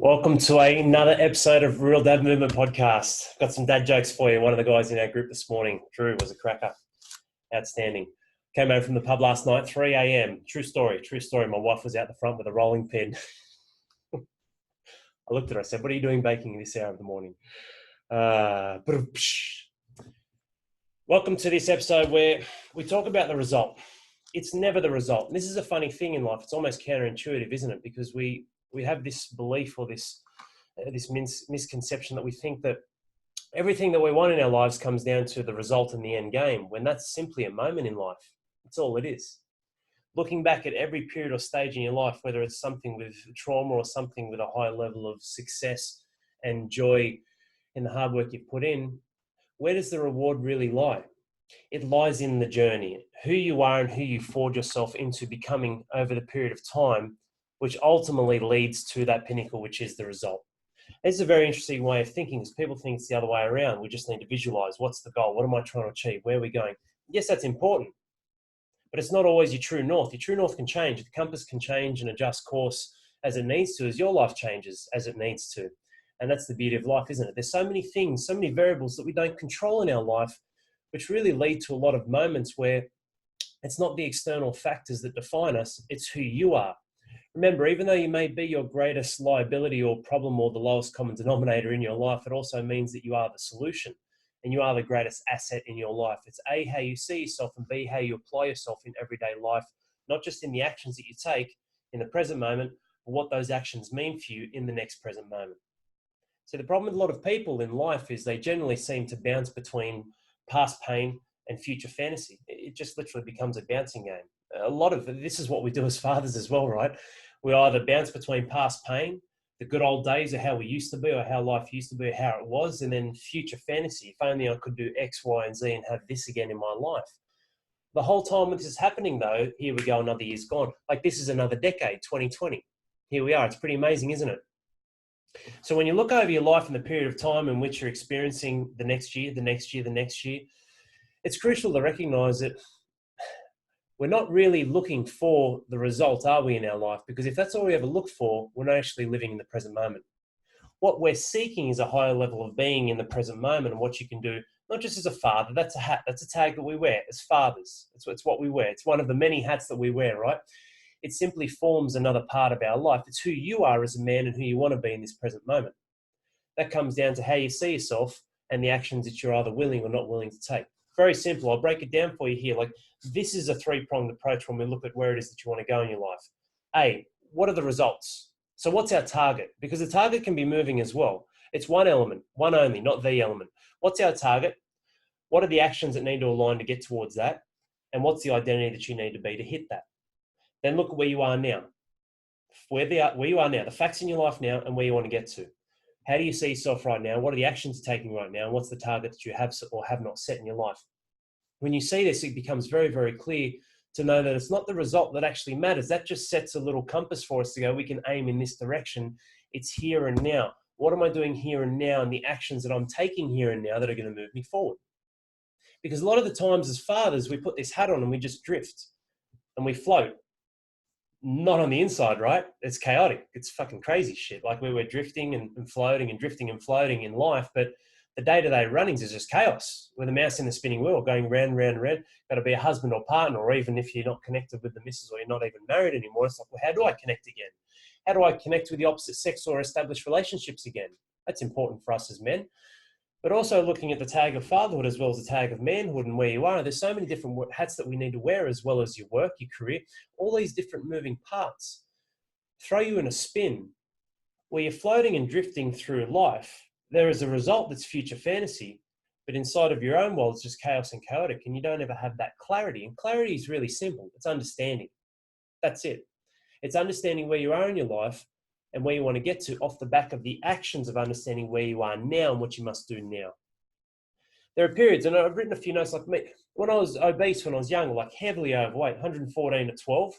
Welcome to another episode of Real Dad Movement Podcast. Got some dad jokes for you. One of the guys in our group this morning, Drew, was a cracker. Outstanding. Came home from the pub last night, 3 a.m. True story. My wife was out the front with a rolling pin. I looked at her, I said, "What are you doing baking this hour of the morning?" Welcome to this episode where we talk about the result. It's never the result. And this is a funny thing in life. It's almost counterintuitive, isn't it? Because we have this belief or this misconception that we think that everything that we want in our lives comes down to the result in the end game, when that's simply a moment in life. That's all it is. Looking back at every period or stage in your life, whether it's something with trauma or something with a high level of success and joy in the hard work you've put in, where does the reward really lie? It lies in the journey, who you are and who you forge yourself into becoming over the period of time, which ultimately leads to that pinnacle, which is the result. It's a very interesting way of thinking, because people think it's the other way around. We just need to visualize what's the goal, what am I trying to achieve, where are we going? Yes, that's important, but it's not always your true north. Your true north can change. The compass can change and adjust course as it needs to, as your life changes as it needs to. And that's the beauty of life, isn't it? There's so many things, so many variables that we don't control in our life, which really lead to a lot of moments where it's not the external factors that define us, it's who you are. Remember, even though you may be your greatest liability or problem or the lowest common denominator in your life, it also means that you are the solution and you are the greatest asset in your life. It's A, how you see yourself, and B, how you apply yourself in everyday life, not just in the actions that you take in the present moment, but what those actions mean for you in the next present moment. So the problem with a lot of people in life is they generally seem to bounce between past pain and future fantasy. It just literally becomes a bouncing game. A lot of this is what we do as fathers as well, right? We either bounce between past pain, the good old days of how we used to be or how life used to be or how it was, and then future fantasy. If only I could do X, Y, and Z and have this again in my life. The whole time when this is happening, though, here we go, another year's gone. Like, this is another decade, 2020. Here we are. It's pretty amazing, isn't it? So when you look over your life in the period of time in which you're experiencing the next year, it's crucial to recognize that we're not really looking for the result, are we, in our life? Because if that's all we ever look for, we're not actually living in the present moment. What we're seeking is a higher level of being in the present moment, and what you can do, not just as a father. That's a hat, that's a tag that we wear as fathers. It's what we wear. It's one of the many hats that we wear, right? It simply forms another part of our life. It's who you are as a man and who you want to be in this present moment. That comes down to how you see yourself and the actions that you're either willing or not willing to take. Very simple. I'll break it down for you here. Like, this is a three-pronged approach when we look at where it is that you want to go in your life. A, what are the results? So what's our target? Because the target can be moving as well. It's one element, one only, not the element. What's our target? What are the actions that need to align to get towards that? And what's the identity that you need to be to hit that? Then look at where you are now. Where you are now, the facts in your life now, and where you want to get to. How do you see yourself right now? What are the actions you're taking right now? And what's the target that you have or have not set in your life? When you see this, it becomes very, very clear to know that it's not the result that actually matters. That just sets a little compass for us to go, we can aim in this direction. It's here and now. What am I doing here and now, and the actions that I'm taking here and now that are going to move me forward? Because a lot of the times as fathers, we put this hat on and we just drift and we float. Not on the inside, right? It's chaotic. It's fucking crazy shit. Like, we're drifting and floating and drifting and floating in life, but the day-to-day runnings is just chaos. We're the mouse in the spinning wheel going round, round, round. Got to be a husband or partner, or even if you're not connected with the missus or you're not even married anymore, it's like, well, how do I connect again? How do I connect with the opposite sex or establish relationships again? That's important for us as men. But also looking at the tag of fatherhood as well as the tag of manhood and where you are. There's so many different hats that we need to wear, as well as your work, your career, all these different moving parts throw you in a spin where you're floating and drifting through life. There is a result that's future fantasy, but inside of your own world, it's just chaos and chaotic, and you don't ever have that clarity. And clarity is really simple. It's understanding. That's it. It's understanding where you are in your life and where you want to get to off the back of the actions of understanding where you are now and what you must do now. There are periods, and I've written a few notes, like me, when I was obese, when I was young, like heavily overweight, 114 at 12.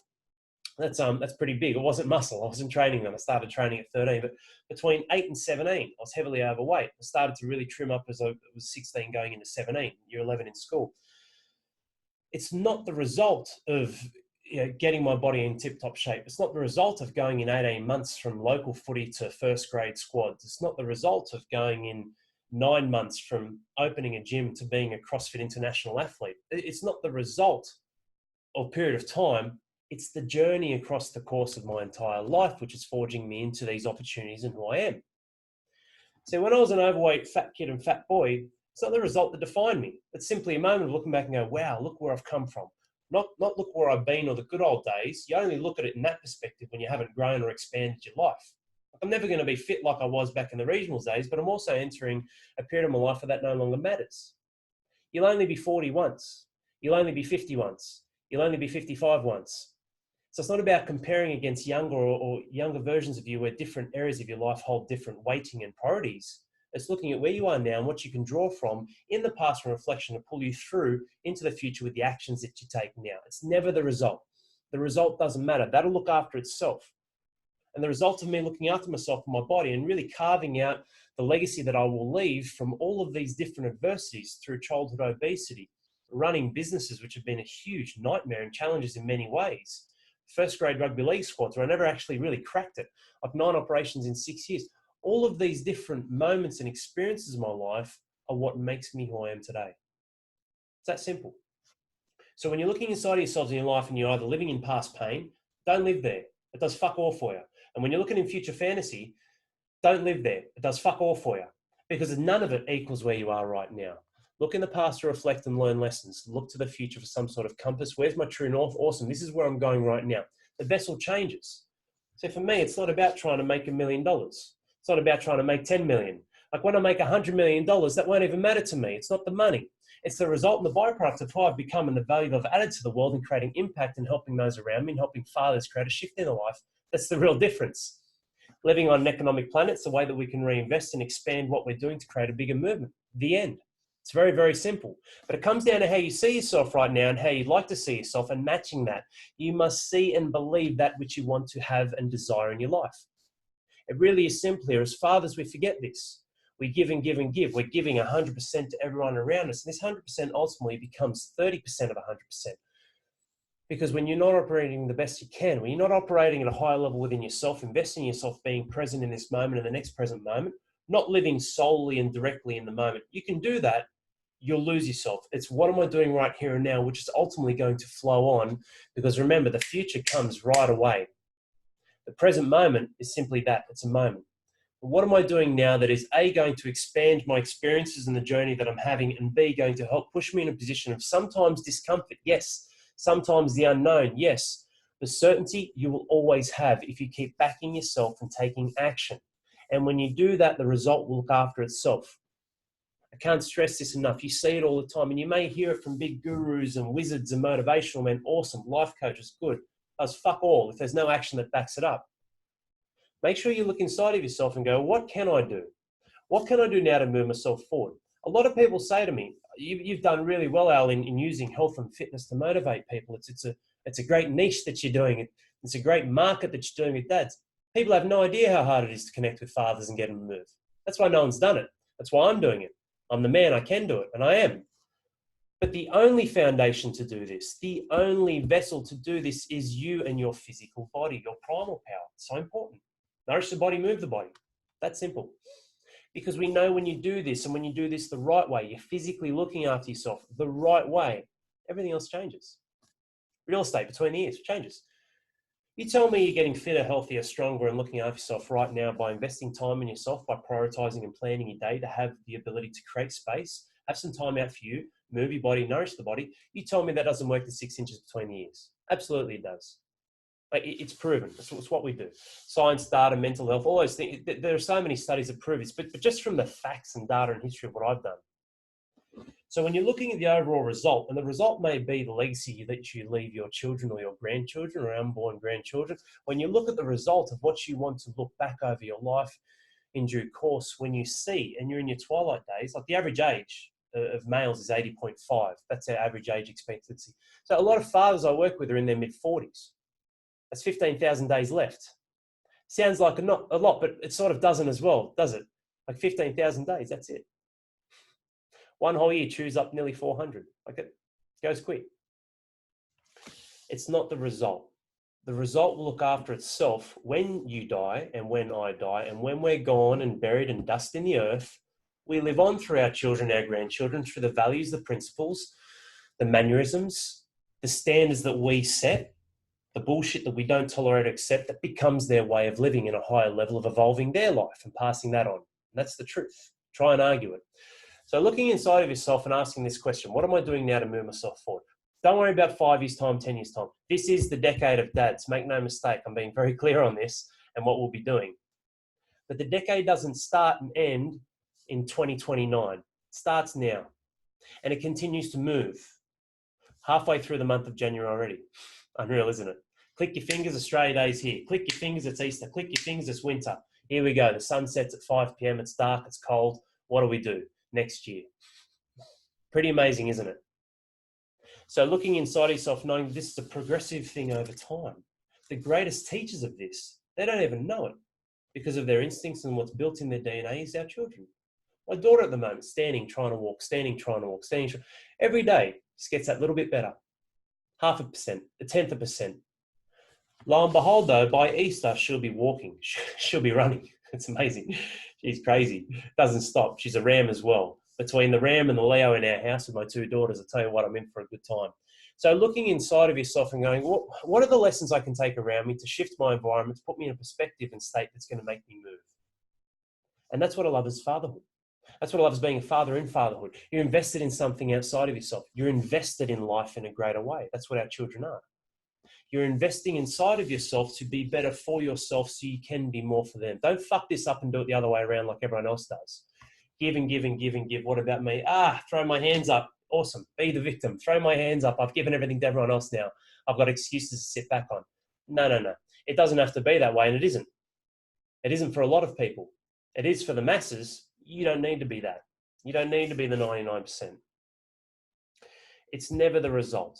That's pretty big. It wasn't muscle. I wasn't training then. I started training at 13, but between 8 and 17, I was heavily overweight. I started to really trim up as I was 16 going into 17, year 11 in school. It's not the result of getting my body in tip-top shape. It's not the result of going in 18 months from local footy to first grade squads. It's not the result of going in 9 months from opening a gym to being a CrossFit international athlete. It's not the result or period of time. It's the journey across the course of my entire life, which is forging me into these opportunities and who I am. So when I was an overweight fat kid and fat boy, it's not the result that defined me. It's simply a moment of looking back and go, wow, look where I've come from. Not look where I've been or the good old days. You only look at it in that perspective when you haven't grown or expanded your life. I'm never going to be fit like I was back in the regionals days, but I'm also entering a period of my life where that no longer matters. You'll only be 40 once. You'll only be 50 once. You'll only be 55 once. So it's not about comparing against younger or younger versions of you where different areas of your life hold different weighting and priorities. It's looking at where you are now and what you can draw from in the past and reflection to pull you through into the future with the actions that you take now. It's never the result. The result doesn't matter. That'll look after itself. And the result of me looking after myself and my body and really carving out the legacy that I will leave from all of these different adversities through childhood obesity, running businesses, which have been a huge nightmare and challenges in many ways. First grade rugby league squads where I never actually really cracked it, like 9 operations in 6 years. All of these different moments and experiences in my life are what makes me who I am today. It's that simple. So when you're looking inside of yourselves in your life and you're either living in past pain, don't live there. It does fuck all for you. And when you're looking in future fantasy, don't live there. It does fuck all for you because none of it equals where you are right now. Look in the past to reflect and learn lessons. Look to the future for some sort of compass. Where's my true north? Awesome. This is where I'm going right now. The vessel changes. So for me, it's not about trying to make $1 million. It's not about trying to make 10 million. Like when I make $100 million, that won't even matter to me. It's not the money. It's the result and the byproduct of who I've become and the value that I've added to the world and creating impact and helping those around me and helping fathers create a shift in their life. That's the real difference. Living on an economic planet, it's the way that we can reinvest and expand what we're doing to create a bigger movement. The end. It's very, very simple. But it comes down to how you see yourself right now and how you'd like to see yourself, and matching that. You must see and believe that which you want to have and desire in your life. It really is simple here. As fathers, we forget this. We give and give and give. We're giving 100% to everyone around us. And this 100% ultimately becomes 30% of 100%. Because when you're not operating the best you can, when you're not operating at a higher level within yourself, investing in yourself, being present in this moment and the next present moment, not living solely and directly in the moment, you can do that. You'll lose yourself. It's what am I doing right here and now, which is ultimately going to flow on. Because remember, the future comes right away. The present moment is simply that. It's a moment. But what am I doing now that is A, going to expand my experiences and the journey that I'm having, and B, going to help push me in a position of sometimes discomfort, yes, sometimes the unknown, yes. The certainty you will always have if you keep backing yourself and taking action. And when you do that, the result will look after itself. I can't stress this enough. You see it all the time, and you may hear it from big gurus and wizards and motivational men. Awesome, life coaches, good. Does fuck all if there's no action that backs it up. Make sure you look inside of yourself and go, what can I do? What can I do now to move myself forward? A lot of people say to me, you've done really well, Al, in using health and fitness to motivate people. It's a great niche that you're doing. It's a great market that you're doing with dads. People have no idea how hard it is to connect with fathers and get them to move. That's why no one's done it. That's why I'm doing it. I'm the man, I can do it, and I am. But the only foundation to do this, the only vessel to do this is you and your physical body, your primal power. It's so important. Nourish the body, move the body. That's simple. Because we know when you do this and when you do this the right way, you're physically looking after yourself the right way, everything else changes. Real estate between the ears changes. You tell me you're getting fitter, healthier, stronger, and looking after yourself right now by investing time in yourself, by prioritizing and planning your day to have the ability to create space, have some time out for you, move your body, nourish the body. You tell me that doesn't work the 6 inches between the ears. Absolutely it does. Like, it's proven. It's what we do. Science, data, mental health, all those things. There are so many studies that prove this, but just from the facts and data and history of what I've done. So when you're looking at the overall result, and the result may be the legacy that you leave your children or your grandchildren or unborn grandchildren, when you look at the result of what you want to look back over your life in due course, when you see, and you're in your twilight days, like the average age of males is 80.5. That's our average age expectancy. So a lot of fathers I work with are in their mid-40s. That's 15,000 days left. Sounds like not a lot, but it sort of doesn't as well, does it? Like 15,000 days, that's it. One whole year chews up nearly 400. Like it goes quick. It's not the result. The result will look after itself when you die and when I die, and when we're gone and buried in dust in the earth. We live on through our children, our grandchildren, through the values, the principles, the mannerisms, the standards that we set, the bullshit that we don't tolerate or accept, that becomes their way of living in a higher level of evolving their life and passing that on. And that's the truth. Try and argue it. So looking inside of yourself and asking this question, what am I doing now to move myself forward? Don't worry about 5 years' time, 10 years' time. This is the decade of dads. Make no mistake. I'm being very clear on this and what we'll be doing. But the decade doesn't start and end in 2029. It starts now. And it continues to move. Halfway through the month of January already. Unreal, isn't it? Click your fingers, Australia Day's here. Click your fingers, it's Easter. Click your fingers, it's winter. Here we go. The sun sets at 5 p.m. It's dark, it's cold. What do we do next year? Pretty amazing, isn't it? So looking inside yourself, knowing this is a progressive thing over time. The greatest teachers of this, they don't even know it because of their instincts and what's built in their DNA is our children. My daughter at the moment, standing, trying to walk, standing, trying to walk, standing. Every day, just gets that little bit better. 0.5%, 0.1%. Lo and behold, though, by Easter, she'll be walking. She'll be running. It's amazing. She's crazy. Doesn't stop. She's a ram as well. Between the ram and the Leo in our house with my two daughters, I tell you what, I'm in for a good time. So looking inside of yourself and going, what are the lessons I can take around me to shift my environment, to put me in a perspective and state that's going to make me move? And that's what I love as fatherhood. That's what I love as being a father in fatherhood. You're invested in something outside of yourself. You're invested in life in a greater way. That's what our children are. You're investing inside of yourself to be better for yourself so you can be more for them. Don't fuck this up and do it the other way around like everyone else does. Give and give and give and give. What about me? Throw my hands up. Awesome. Be the victim. Throw my hands up. I've given everything to everyone else now. I've got excuses to sit back on. No. It doesn't have to be that way, and it isn't. It isn't for a lot of people. It is for the masses. You don't need to be that. You don't need to be the 99%. It's never the result.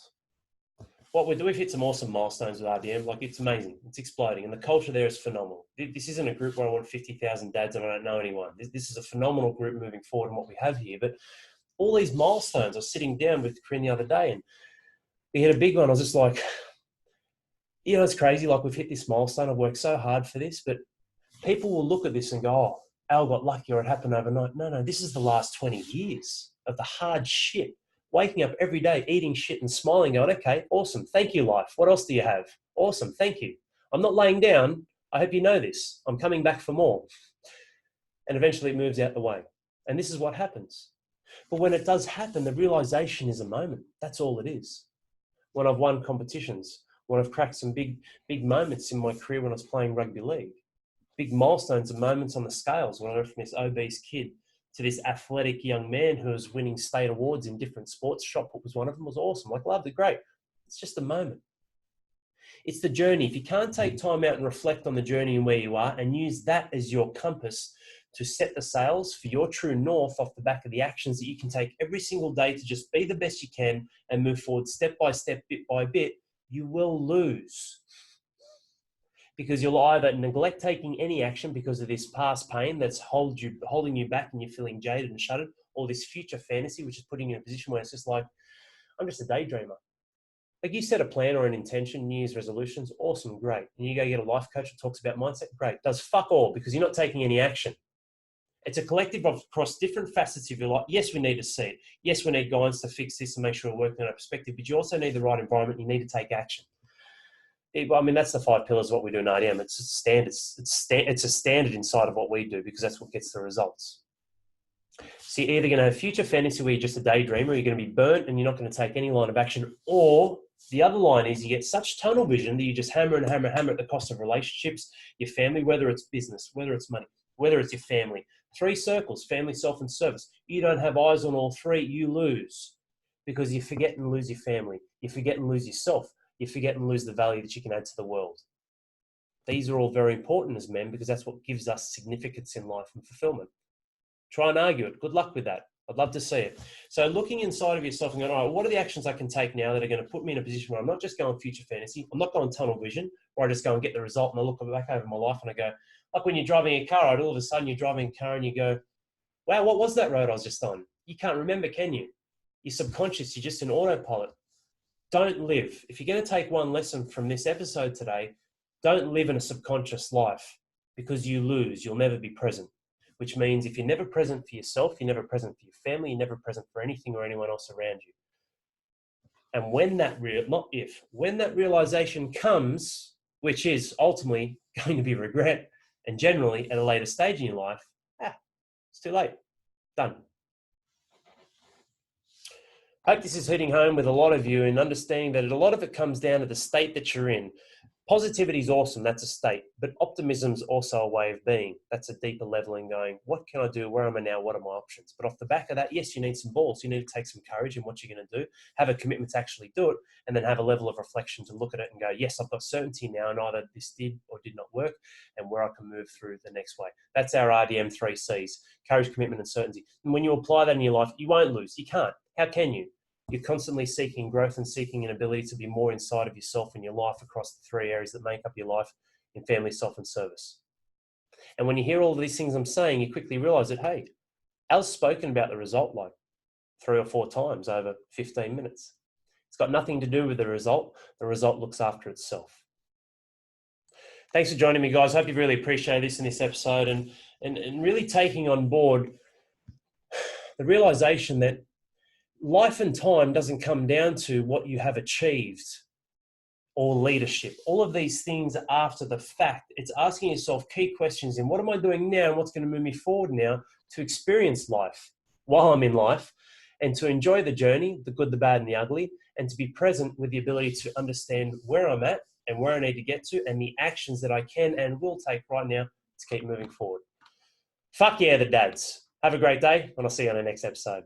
What we do, we've hit some awesome milestones with RDM. Like, it's amazing. It's exploding. And the culture there is phenomenal. This isn't a group where I want 50,000 dads and I don't know anyone. This is a phenomenal group moving forward in what we have here. But all these milestones, I was sitting down with Corinne the other day and we had a big one. I was just like, it's crazy. Like, we've hit this milestone. I've worked so hard for this. But people will look at this and go, oh, Al got lucky or it happened overnight. No. This is the last 20 years of the hard shit. Waking up every day, eating shit and smiling, going, okay, awesome. Thank you, life. What else do you have? Awesome. Thank you. I'm not laying down. I hope you know this. I'm coming back for more. And eventually it moves out the way. And this is what happens. But when it does happen, the realization is a moment. That's all it is. When I've won competitions, when I've cracked some big moments in my career when I was playing rugby league, big milestones and moments on the scales when I went from this obese kid to this athletic young man who was winning state awards in different sports. Shot put was one of them. Was awesome. Like, loved it. Great. It's just a moment. It's the journey. If you can't take time out and reflect on the journey and where you are and use that as your compass to set the sails for your true north off the back of the actions that you can take every single day to just be the best you can and move forward step by step, bit by bit, you will lose. Because you'll either neglect taking any action because of this past pain that's holding you back and you're feeling jaded and shuttered, or this future fantasy, which is putting you in a position where it's just like, I'm just a daydreamer. Like, you set a plan or an intention, New Year's resolutions, awesome, great. And you go get a life coach that talks about mindset, great. Does fuck all because you're not taking any action. It's a collective across different facets of your life. Yes, we need to see it. Yes, we need guidance to fix this and make sure we're working on a perspective, but you also need the right environment. You need to take action. That's the 5 pillars of what we do in RDM. It's a standard. It's a standard inside of what we do because that's what gets the results. So you're either going to have future fantasy where you're just a daydreamer, you're going to be burnt and you're not going to take any line of action, or the other line is you get such tunnel vision that you just hammer and hammer at the cost of relationships, your family, whether it's business, whether it's money, whether it's your family. 3 circles, family, self, and service. You don't have eyes on all 3, you lose because you forget and lose your family. You forget and lose yourself. You forget and lose the value that you can add to the world. These are all very important as men because that's what gives us significance in life and fulfillment. Try and argue it. Good luck with that. I'd love to see it. So looking inside of yourself and going, all right, what are the actions I can take now that are going to put me in a position where I'm not just going future fantasy, I'm not going tunnel vision, where I just go and get the result and I look back over my life and I go, like when you're driving a car, right, all of a sudden you're driving a car and you go, wow, what was that road I was just on? You can't remember, can you? You're subconscious. You're just an autopilot. don't live. If you're going to take one lesson from this episode today, don't live in a subconscious life, because you lose. You'll never be present, which means if you're never present for yourself, you're never present for your family, you're never present for anything or anyone else around you. And when that when that realization comes, which is ultimately going to be regret, and generally at a later stage in your life, it's too late. Done. I hope this is hitting home with a lot of you and understanding that a lot of it comes down to the state that you're in. Positivity is awesome, that's a state, but optimism is also a way of being. That's a deeper leveling going, what can I do? Where am I now? What are my options? But off the back of that, yes, you need some balls. You need to take some courage in what you're going to do, have a commitment to actually do it, and then have a level of reflection to look at it and go, yes, I've got certainty now in either this did or did not work and where I can move through the next way. That's our RDM 3Cs, courage, commitment, and certainty. And when you apply that in your life, you won't lose. You can't. How can you? You're constantly seeking growth and seeking an ability to be more inside of yourself and your life across the three areas that make up your life in family, self, and service. And when you hear all of these things I'm saying, you quickly realize that, hey, Al's spoken about the result like 3 or 4 times over 15 minutes. It's got nothing to do with the result. The result looks after itself. Thanks for joining me, guys. I hope you've really appreciated this in this episode and really taking on board the realization that life and time doesn't come down to what you have achieved or leadership. All of these things are after the fact. It's asking yourself key questions in what am I doing now and what's going to move me forward now to experience life while I'm in life and to enjoy the journey, the good, the bad, and the ugly, and to be present with the ability to understand where I'm at and where I need to get to and the actions that I can and will take right now to keep moving forward. Fuck yeah, the dads. Have a great day, and I'll see you on the next episode.